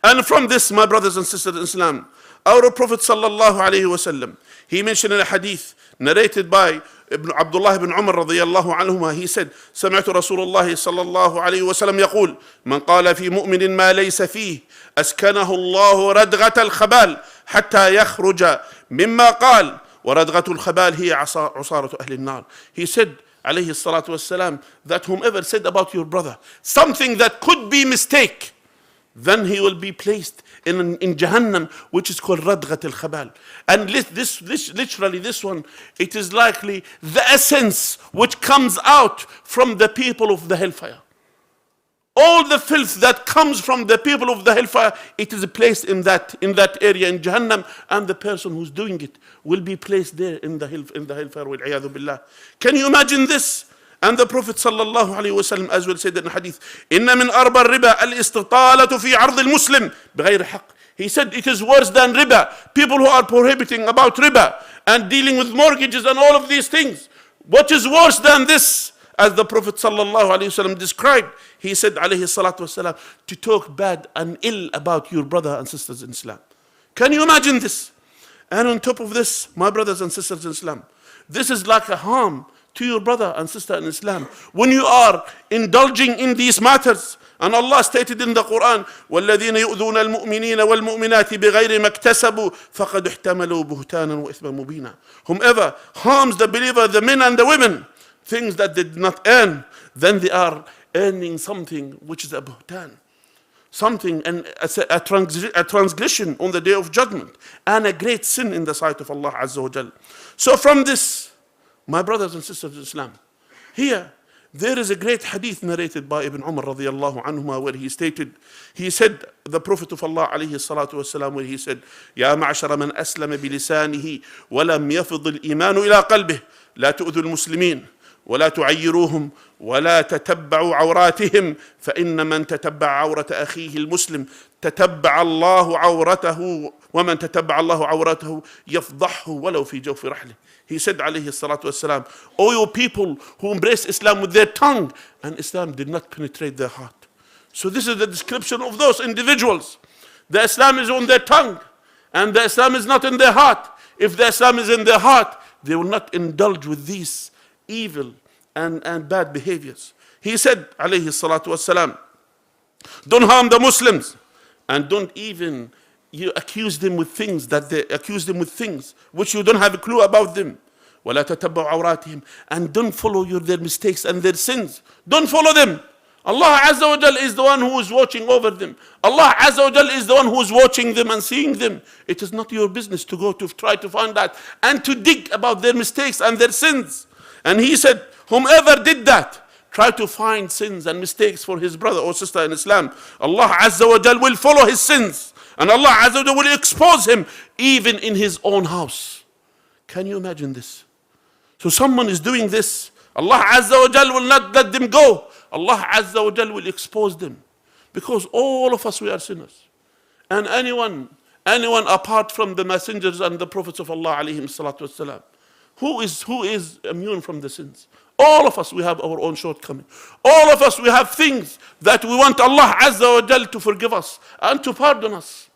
And from this, my brothers and sisters in Islam, our Prophet sallallahu alayhi wasallam, he mentioned in a hadith narrated by Abdullah ibn Umar radiyallahu anhuma, he said, سمعت رسول الله صلى الله عليه وسلم يقول من قال في مؤمن ما ليس فيه أسكنه الله ردغة الخبال حتى يخرج مما قال وردغة الخبال هي عصارة أهل النار. He said, alayhi salatu wassalam, that whomever said about your brother something that could be mistake, then he will be placed in Jahannam, which is called Radghat al-Khabal. And this literally, this one, it is likely the essence which comes out from the people of the hellfire. All the filth that comes from the people of the hellfire, it is placed in that area in Jahannam, and the person who's doing it will be placed there in the hellfire. Wal-'iyadhu billah. Can you imagine this? And the Prophet sallallahu alaihi wasallam as well said in the hadith, إِنَّ مِنْ أَرْبَ الرِّبَى الْإِسْتِطَالَةُ فِي عَرْضِ الْمُسْلِمِ بِغَيْرِ حَقٍّ. He said it is worse than riba. People who are prohibiting about riba and dealing with mortgages and all of these things. What is worse than this? As the Prophet sallallahu alaihi wasallam described, he said alayhi salatu wasalam, to talk bad and ill about your brother and sisters in Islam. Can you imagine this? And on top of this, my brothers and sisters in Islam, this is like a harm to your brother and sister in Islam when you are indulging in these matters. And Allah stated in the Quran, وَالَّذِينَ يُؤْذُونَ الْمُؤْمِنِينَ وَالْمُؤْمِنَاتِ بِغَيْرِ مَا اكْتَسَبُوا فَقَدْ احْتَمَلُوا بُهْتَانًا وَإِثْمًا مُبِينًا. Whomever harms the believer, the men and the women, things that they did not earn, then they are earning something which is a buhtan, something and a transgression on the day of judgment, and a great sin in the sight of Allah Azza wa Jal. So from this, my brothers and sisters in Islam, here there is a great hadith narrated by Ibn Umar radiyallahu anhuma, where he said, the Prophet of Allah alayhi salatu wasalam, where he said, يا معشر من أسلم بلسانه ولم يفض الإيمان إلى قلبه لا تؤذوا المسلمين ولا تعيروهم ولا تتبعوا عوراتهم فإن من تتبع عورة أخيه المسلم تتبع الله عورته ومن تتبع الله عورته يفضحه ولو في جوف رحله. He said alayhi salatu wasalam, O you people who embrace Islam with their tongue, and Islam did not penetrate their heart. So this is the description of those individuals. The Islam is on their tongue and the Islam is not in their heart. If the Islam is in their heart, they will not indulge with these evil and bad behaviors. He said alayhi salatu wasalam, don't harm the Muslims, and don't even you accuse them with things which you don't have a clue about them. وَلَا تَتَبَّعُوا عَوْرَاتِهِمْ. And don't follow their mistakes and their sins. Don't follow them. Allah Azza wa Jal is the one who is watching over them. Allah Azza wa Jal is the one who is watching them and seeing them. It is not your business to go to try to find that and to dig about their mistakes and their sins. And he said, whomever did that, try to find sins and mistakes for his brother or sister in Islam, Allah Azza wa Jal will follow his sins. And Allah Azza wa Jal will expose him even in his own house. Can you imagine this? So someone is doing this, Allah Azza wa Jal will not let them go. Allah Azza wa Jal will expose them. Because all of us, we are sinners. And anyone apart from the messengers and the prophets of Allah alayhim salatu wasalam, who is immune from the sins? All of us, we have our own shortcomings. All of us, we have things that we want Allah Azza wa Jal to forgive us and to pardon us.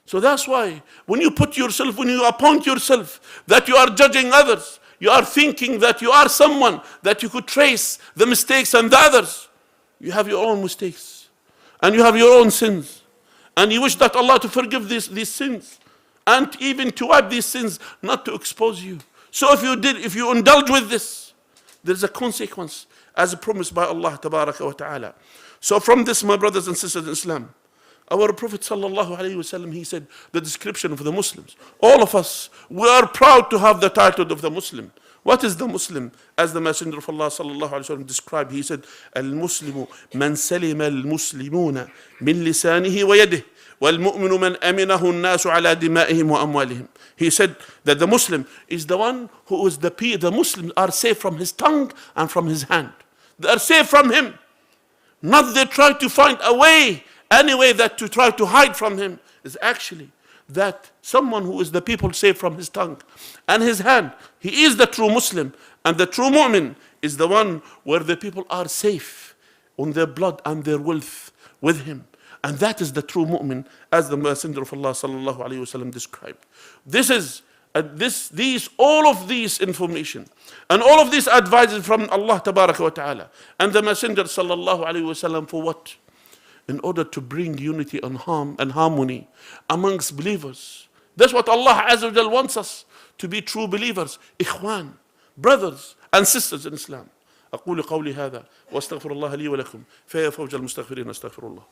So that's why when you appoint yourself that you are judging others, you are thinking that you are someone that you could trace the mistakes and the others. You have your own mistakes and you have your own sins. And you wish that Allah to forgive these sins and even to wipe these sins, not to expose you. So if you indulge with this, there is a consequence as promised by Allah Tabaraka wa Ta'ala. So from this, my brothers and sisters in Islam, our Prophet sallallahu alaihi wasallam, he said the description of the Muslims. All of us, we are proud to have the title of the Muslim. What is the Muslim? As the Messenger of Allah sallallahu alaihi wasallam described, he said, "Al-Muslimu man salima al-Muslimuna min lisanihi wa yadihi, wal-mu'minu man aminahu an-nasu ala dima'ihim wa amwalihim." He said that the Muslim is the one who is the Muslims are safe from his tongue and from his hand. They are safe from him. Not they try to find a way, any way that to try to hide from him, is actually that someone who is the people safe from his tongue and his hand. He is the true Muslim, and the true mu'min is the one where the people are safe on their blood and their wealth with him. And that is the true mu'min, as the Messenger of Allah sallallahu alayhi wasallam described. This is all of these information and all of these advices from Allah tabaraka wa ta'ala and the Messenger sallallahu alayhi wasallam for what? In order to bring unity and harmony amongst believers. That's what Allah Azza wa Jal wants us to be, true believers, ikhwan, brothers and sisters in Islam. أقول قولي هذا وأستغفر الله لي ولكم فيا فوج المستغفرين أستغفر الله.